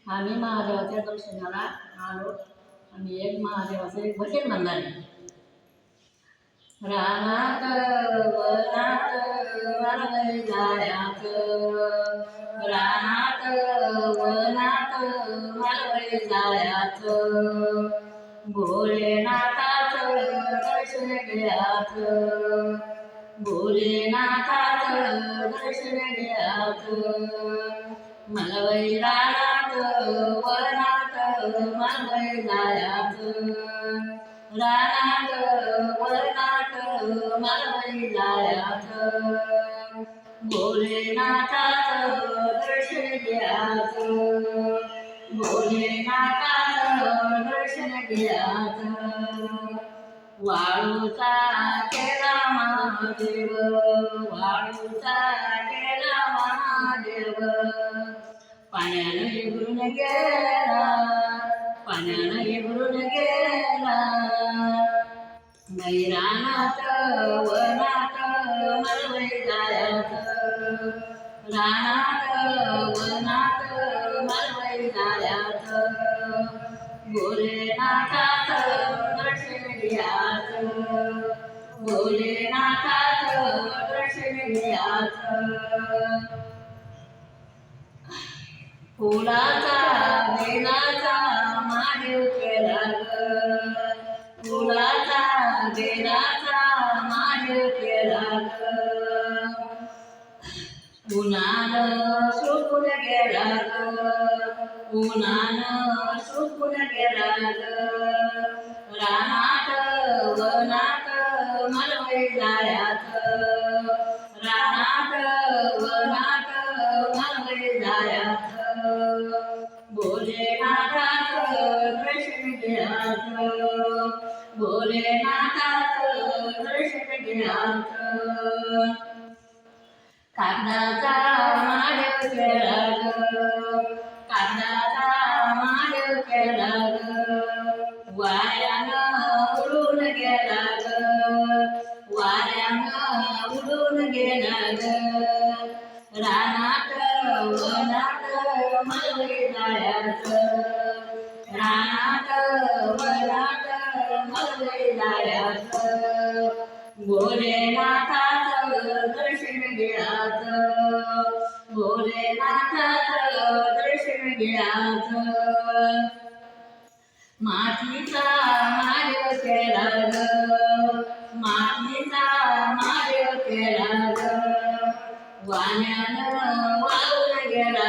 आम्ही महादेवाच्या दर्शनाला आलो. आम्ही एक महादेवाचं एक भजन म्हणणार आहे. रानात वनात वारवय जायाच, रानात वनात वारवय जायाच, भोलेनाथाचं दर्शन घ्याच, भोलेनाथाचं दर्शन घ्याच. मलवई रानात वनात मालवई जायाच, रानात वनात मालवई जायाच, भोलेनाथाचं दर्शन घ्याच, भोलेनाथाचं दर्शन घ्याच. वाळूचा केला महादेव, वाळूचा केला महादेव, पाण्यानं इगरून गेला, पाण्यानं इगरून गेला. रानात वनात मालवई जायाच, रानात वनात मालवई जायाच, भोलेनाथाचं दर्शन घ्याच, भोलेनाथाचं दर्शन घ्याच. फुलाचा बेलाचा महादेव केला ग, फुलाचा बेलाचा महादेव केला ग. उन्हानं सुकून गेला ग, उन्हानं सुकून गेला ग. रानात वनात मालवई जायाच, रानात वनात मालवई जायाच, भोलेनाथाचं दर्शन घ्याच, भोलेनाथाचं दर्शन घ्याच. कागदाचा महादेव केला ग, कागदाचा महादेव केला ग. वाऱ्यानं उडून गेला ग, वाऱ्यानं उडून गेला ग. रानात वनात मालवई जायाच, रानात वनात मालवई जायाच, भोलेनाथाचं दर्शन घ्याच, भोलेनाथाचं दर्शन घ्याच. मातीचा महादेव केला ग, मातीचा महादेव केला ग. वाण्यानं वाळून गेला